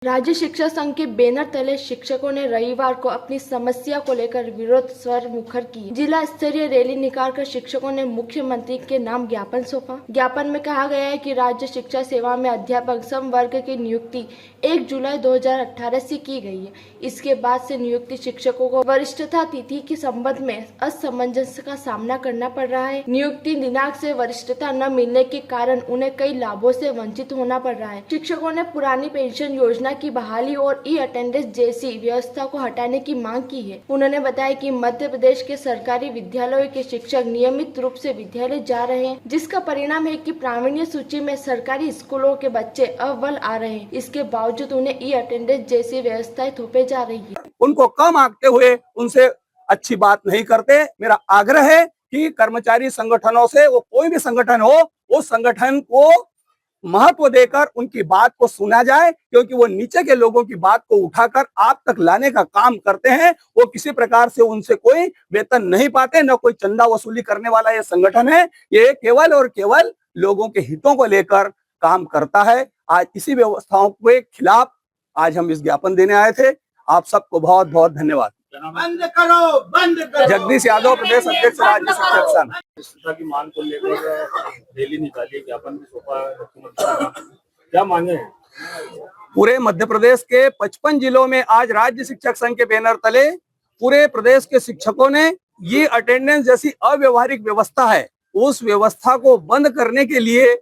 राज्य शिक्षा संघ के बैनर तले शिक्षकों ने रविवार को अपनी समस्या को लेकर विरोध स्वर मुखर की। जिला स्तरीय रैली निकालकर शिक्षकों ने मुख्यमंत्री के नाम ज्ञापन सौंपा। ज्ञापन में कहा गया है कि राज्य शिक्षा सेवा में अध्यापक समवर्ग की नियुक्ति 1 जुलाई 2018 से की गई है। इसके बाद से नियुक्ति शिक्षकों को वरिष्ठता तिथि के संबंध में असमंजस का सामना करना पड़ रहा है। नियुक्ति दिनांक से वरिष्ठता न मिलने के कारण उन्हें कई लाभों से वंचित होना पड़ रहा है। शिक्षकों ने पुरानी पेंशन योजना की बहाली और ई अटेंडेंस जैसी व्यवस्था को हटाने की मांग की है। उन्होंने बताया कि मध्य प्रदेश के सरकारी विद्यालयों के शिक्षक नियमित रूप से विद्यालय जा रहे हैं, जिसका परिणाम है कि प्रावीण्य सूची में सरकारी स्कूलों के बच्चे अव्वल आ रहे हैं। इसके बावजूद उन्हें ई अटेंडेंस जैसी व्यवस्थाएं थोपे जा रही है। उनको कम आंकते हुए उनसे अच्छी बात नहीं करते। मेरा आग्रह है कि कर्मचारी संगठनों से, वो कोई भी संगठन हो, उस संगठन को महत्व देकर उनकी बात को सुना जाए, क्योंकि वो नीचे के लोगों की बात को उठाकर आप तक लाने का काम करते हैं। वो किसी प्रकार से उनसे कोई वेतन नहीं पाते, न कोई चंदा वसूली करने वाला ये संगठन है। ये केवल और केवल लोगों के हितों को लेकर काम करता है। आज इसी व्यवस्थाओं के खिलाफ आज हम इस ज्ञापन देने आए थे। आप सबको बहुत बहुत धन्यवाद। बंद करो, बंद करो। जगदीश यादव, प्रदेश अध्यक्ष राज्य शिक्षक संघ। शिक्षा की मांग को लेकर रैली निकाली, ज्ञापन भी सौंपा मुख्यमंत्री को। क्या मांगे हैं? पूरे मध्य प्रदेश के 55 जिलों में आज राज्य शिक्षक संघ के बैनर तले पूरे प्रदेश के शिक्षकों ने ये अटेंडेंस जैसी अव्यवहारिक व्यवस्था है, उस व्यवस्था को बंद करने के लिए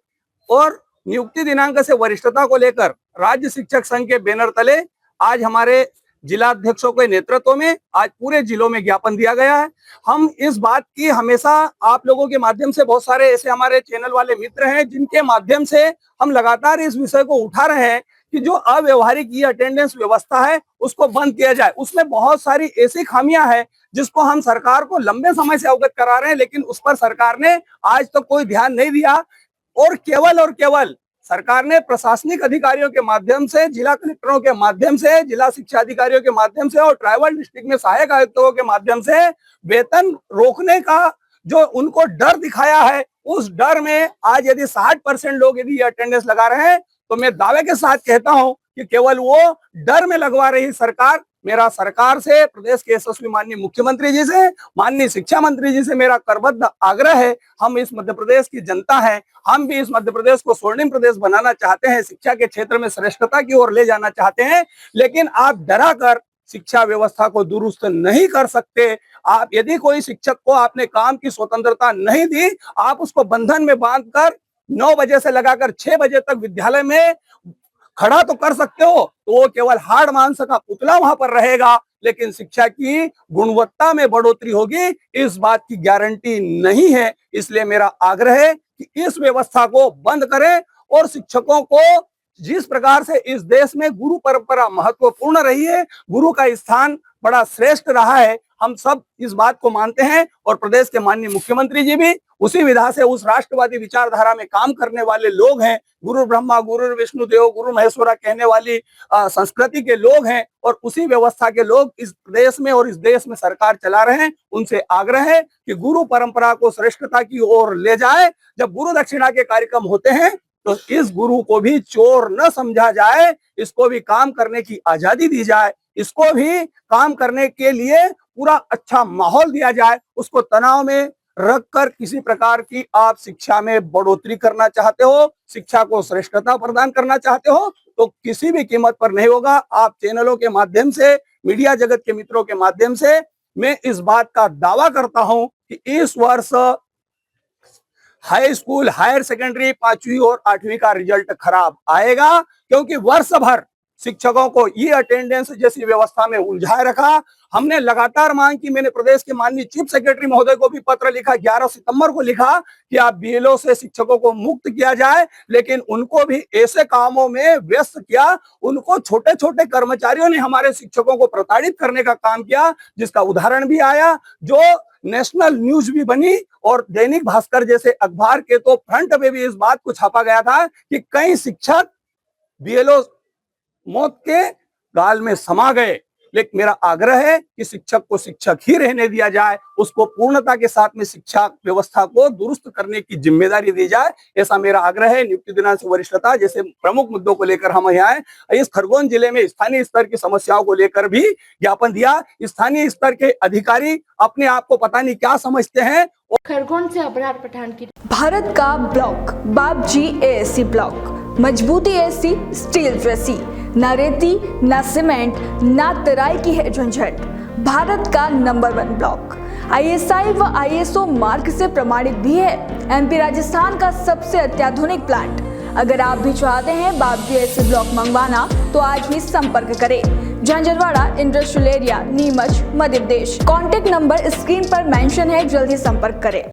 और नियुक्ति दिनांक से वरिष्ठता को लेकर राज्य शिक्षक संघ के बैनर तले आज हमारे जिला अध्यक्षों के नेतृत्व में आज पूरे जिलों में ज्ञापन दिया गया है। हम इस बात की हमेशा आप लोगों के माध्यम से, बहुत सारे ऐसे हमारे चैनल वाले मित्र हैं जिनके माध्यम से हम लगातार इस विषय को उठा रहे हैं कि जो अव्यवहारिक ये अटेंडेंस व्यवस्था है उसको बंद किया जाए। उसमें बहुत सारी ऐसी खामियां हैं जिसको हम सरकार को लंबे समय से अवगत करा रहे हैं, लेकिन उस पर सरकार ने आज तक कोई ध्यान नहीं दिया। और केवल सरकार ने प्रशासनिक अधिकारियों के माध्यम से, जिला कलेक्टरों के माध्यम से, जिला शिक्षा अधिकारियों के माध्यम से और ट्राइबल डिस्ट्रिक्ट में सहायक आयुक्तों के माध्यम से वेतन रोकने का जो उनको डर दिखाया है, उस डर में आज यदि 60% लोग यदि अटेंडेंस लगा रहे हैं तो मैं दावे के साथ कहता हूं कि केवल वो डर में लगवा रही सरकार। मेरा सरकार से, प्रदेश के यशस्वी माननीय मुख्यमंत्री जी से, माननीय शिक्षा मंत्री जी से मेरा करबद्ध आग्रह है। हम इस मध्य प्रदेश की जनता है, हम भी इस मध्य प्रदेश को स्वर्णिम प्रदेश बनाना चाहते हैं, शिक्षा के क्षेत्र में श्रेष्ठता की ओर ले जाना चाहते हैं, लेकिन आप डरा कर शिक्षा व्यवस्था को दुरुस्त नहीं कर सकते। आप यदि कोई शिक्षक को आपने काम की स्वतंत्रता नहीं दी, आप उसको बंधन में बांधकर 9 बजे से लगाकर 6 बजे तक विद्यालय में खड़ा तो कर सकते हो, तो वो केवल हाड़ मांस का पुतला वहां पर रहेगा, लेकिन शिक्षा की गुणवत्ता में बढ़ोतरी होगी, इस बात की गारंटी नहीं है। इसलिए मेरा आग्रह है कि इस व्यवस्था को बंद करें और शिक्षकों को, जिस प्रकार से इस देश में गुरु परंपरा महत्वपूर्ण रही है, गुरु का स्थान बड़ा श्रेष्ठ रहा है, हम सब इस बात को मानते हैं और प्रदेश के माननीय मुख्यमंत्री जी भी उसी विधा से, उस राष्ट्रवादी विचारधारा में काम करने वाले लोग हैं। गुरु ब्रह्मा, गुरु विष्णु देव, गुरु महेश्वरा कहने वाली संस्कृति के लोग हैं और उसी व्यवस्था के लोग इस प्रदेश में और इस देश में सरकार चला रहे हैं। उनसे आग्रह है कि गुरु परंपरा को श्रेष्ठता की ओर ले जाए। जब गुरु दक्षिणा के कार्यक्रम होते हैं तो इस गुरु को भी चोर न समझा जाए, इसको भी काम करने की आजादी दी जाए, इसको भी काम करने के लिए पूरा अच्छा माहौल दिया जाए। उसको तनाव में रखकर किसी प्रकार की आप शिक्षा में बढ़ोतरी करना चाहते हो, शिक्षा को श्रेष्ठता प्रदान करना चाहते हो, तो किसी भी कीमत पर नहीं होगा। आप चैनलों के माध्यम से, मीडिया जगत के मित्रों के माध्यम से मैं इस बात का दावा करता हूं कि इस वर्ष हाई स्कूल, हायर सेकेंडरी 5वीं और 8वीं का रिजल्ट खराब आएगा, क्योंकि वर्ष भर शिक्षकों को ये अटेंडेंस जैसी व्यवस्था में उलझाए रखा। हमने लगातार मांग की, मैंने प्रदेश के माननीय चीफ सेक्रेटरी महोदय को भी पत्र लिखा, 11 सितंबर को लिखा कि आप बीएलओ से शिक्षकों को मुक्त किया जाए, लेकिन उनको भी ऐसे कामों में व्यस्त किया। उनको छोटे छोटे कर्मचारियों ने हमारे शिक्षकों को प्रताड़ित करने का काम किया, जिसका उदाहरण भी आया, जो नेशनल न्यूज भी बनी और दैनिक भास्कर जैसे अखबार के तो फ्रंट पे भी इस बात को छापा गया था कि कई शिक्षक बीएलओ मौत के गाल में समा गए। लेकिन मेरा आग्रह है कि शिक्षक को शिक्षक ही रहने दिया जाए, उसको पूर्णता के साथ में शिक्षा व्यवस्था को दुरुस्त करने की जिम्मेदारी दी जाए, ऐसा मेरा आग्रह है। नियुक्ति दिनांक वरिष्ठता जैसे प्रमुख मुद्दों को लेकर हम यहाँ आए। इस खरगोन जिले में स्थानीय स्तर की समस्याओं को लेकर भी ज्ञापन दिया। स्थानीय स्तर के अधिकारी अपने आप को पता नहीं क्या समझते हैं। खरगोन से अबरार पठान की। भारत का ब्लॉक बाबजी एएससी ब्लॉक, मजबूती एसी स्टील जैसी, ना रेती ना सीमेंट ना तराई की है झंझट। भारत का नंबर 1 ब्लॉक ISI व ISO मार्क से प्रमाणित भी है। MP राजस्थान का सबसे अत्याधुनिक प्लांट। अगर आप भी चाहते हैं बाबजी एएससी ब्लॉक मंगवाना तो आज ही संपर्क करें। Jhanjharwada industrial area, Neemuch, Madhya Pradesh. Contact number screen पर मेंशन है, जल्दी संपर्क करें।